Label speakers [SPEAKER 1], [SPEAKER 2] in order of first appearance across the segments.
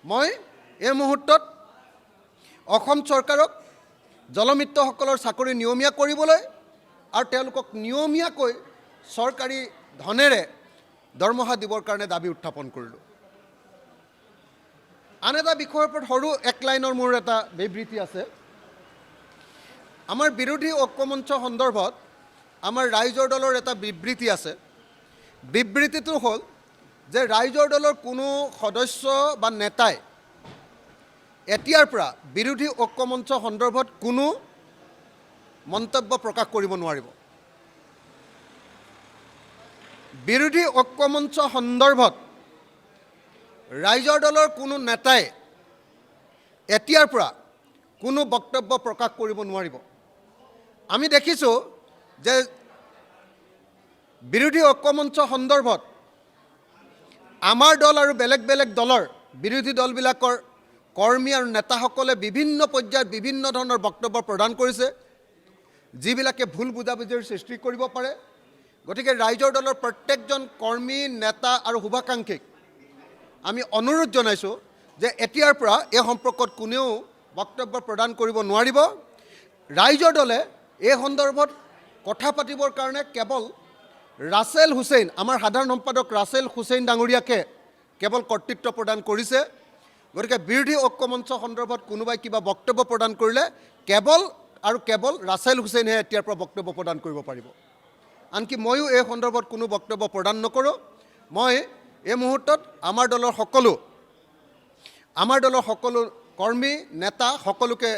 [SPEAKER 1] মই এই মুহূৰ্তত অসম চৰকাৰক জলমিত্ৰসকলৰ চাকৰি নিয়মীয়া কৰিবলৈ আৰু তেওঁলোকক নিয়মীয়াকৈ চৰকাৰী ধনেৰে দৰমহা দিবৰ কাৰণে দাবী উত্থাপন কৰিলোঁ। আন এটা বিষয়ৰ ওপৰত সৰু এক লাইনৰ মোৰ এটা বিবৃতি আছে। আমাৰ বিৰোধী ঐক্যমঞ্চ সন্দৰ্ভত আমাৰ ৰাইজৰ দলৰ এটা বিবৃতি আছে। বিবৃতিটো হ'ল যে ৰাইজৰ দলৰ কোনো সদস্য বা নেতাই এতিয়াৰ পৰা বিৰোধী ঐক্যমঞ্চ সন্দৰ্ভত কোনো মন্তব্য প্ৰকাশ কৰিব নোৱাৰিব। বিৰোধী ঐক্যমঞ্চ সন্দৰ্ভত ৰাইজৰ দলৰ কোনো নেতাই এতিয়াৰ পৰা কোনো বক্তব্য প্ৰকাশ কৰিব নোৱাৰিব। আমি দেখিছোঁ যে বিৰোধী ঐক্যমঞ্চ সন্দৰ্ভত আমাৰ দল আৰু বেলেগ বেলেগ দলৰ বিৰোধী দলবিলাকৰ কৰ্মী আৰু নেতাসকলে বিভিন্ন পৰ্যায়ত বিভিন্ন ধৰণৰ বক্তব্য প্ৰদান কৰিছে, যিবিলাকে ভুল বুজাবুজিৰ সৃষ্টি কৰিব পাৰে। গতিকে ৰাইজৰ দলৰ প্ৰত্যেকজন কৰ্মী, নেতা আৰু শুভাকাংক্ষীক আমি অনুৰোধ জনাইছোঁ যে এতিয়াৰ পৰা এই সম্পৰ্কত কোনেও বক্তব্য প্ৰদান কৰিব নোৱাৰিব। ৰাইজৰ দলে এই সন্দৰ্ভত কথা পাতিবৰ কাৰণে কেৱল ৰাছেল হুছেইন, আমাৰ সাধাৰণ সম্পাদক ৰাছেল হুছেইন ডাঙৰীয়াকে কেৱল কৰ্তৃত্ব প্ৰদান কৰিছে। গতিকে বিৰোধী ঐক্যমঞ্চ সন্দৰ্ভত কোনোবাই কিবা বক্তব্য প্ৰদান কৰিলে কেৱল আৰু কেৱল ৰাছেল হুছেইনহে এতিয়াৰ পৰা বক্তব্য প্ৰদান কৰিব পাৰিব। আনকি ময়ো এই সন্দৰ্ভত কোনো বক্তব্য প্ৰদান নকৰোঁ। মই এই মুহূৰ্তত আমাৰ দলৰ সকলো কৰ্মী, নেতা সকলোকে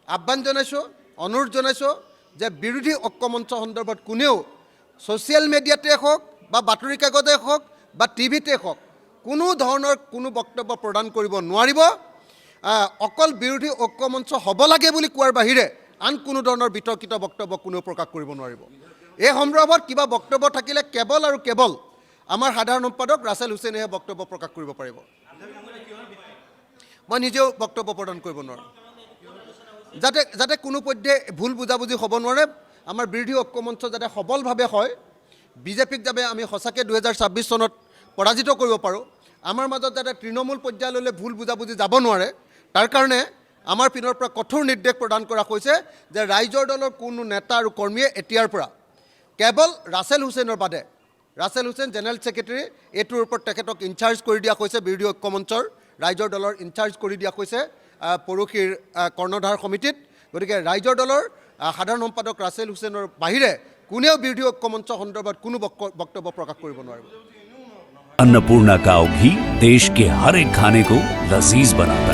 [SPEAKER 1] আহ্বান জনাইছোঁ, অনুৰোধ জনাইছোঁ যে বিৰোধী ঐক্যমঞ্চ সন্দৰ্ভত কোনেও ছ'চিয়েল মিডিয়াতে হওক বা বাতৰি কাকতে হওক বা টিভিতে হওক কোনো ধৰণৰ কোনো বক্তব্য প্ৰদান কৰিব নোৱাৰিব। অকল বিৰোধী ঐক্যমঞ্চ হ'ব লাগে বুলি কোৱাৰ বাহিৰে আন কোনো ধৰণৰ বিতৰ্কিত বক্তব্য কোনেও প্ৰকাশ কৰিব নোৱাৰিব। এই সন্দৰ্ভত কিবা বক্তব্য থাকিলে কেৱল আৰু কেৱল আমাৰ সাধাৰণ সম্পাদক ৰাছেল হুছেইনেহে বক্তব্য প্ৰকাশ কৰিব পাৰিব। মই নিজেও বক্তব্য প্ৰদান কৰিব নোৱাৰোঁ, যাতে কোনো পধ্যে ভুল বুজাবুজি হ'ব নোৱাৰে। আমাৰ বিৰোধী ঐক্যমঞ্চ যাতে সবলভাৱে হয়, বিজেপিক যাতে আমি সঁচাকৈ 2026 চনত পৰাজিত কৰিব পাৰোঁ, আমাৰ মাজত যাতে তৃণমূল পৰ্যায়লৈ ভুল বুজাবুজি যাব নোৱাৰে, তাৰ কাৰণে আমাৰ পিনৰ পৰা কঠোৰ নিৰ্দেশ প্ৰদান কৰা হৈছে যে ৰাইজৰ দলৰ কোনো নেতা আৰু কৰ্মীয়ে এতিয়াৰ পৰা কেৱল ৰাছেল হুছেইনৰ বাদে, ৰাছেল হুছেইন জেনেৰেল ছেক্ৰেটাৰী, এইটোৰ ওপৰত তেখেতক ইনচাৰ্জ কৰি দিয়া হৈছে। বিৰোধী ঐক্যমঞ্চৰ ৰাইজৰ দলৰ ইনচাৰ্জ কৰি দিয়া হৈছে পৰহিৰ কৰ্ণধাৰ সমিতিত। গতিকে ৰাইজৰ দলৰ সাধাৰণ সম্পাদক ৰাছেল হুছেইনৰ বাহিৰে কোনেও বিৰোধী ঐক্যমঞ্চ সন্দৰ্ভত কোনো বক্তব্য প্ৰকাশ কৰিব নোৱাৰিব।
[SPEAKER 2] अन्नपूर्णा काव घी देश के हर एक खाने को लजीज बनाता है।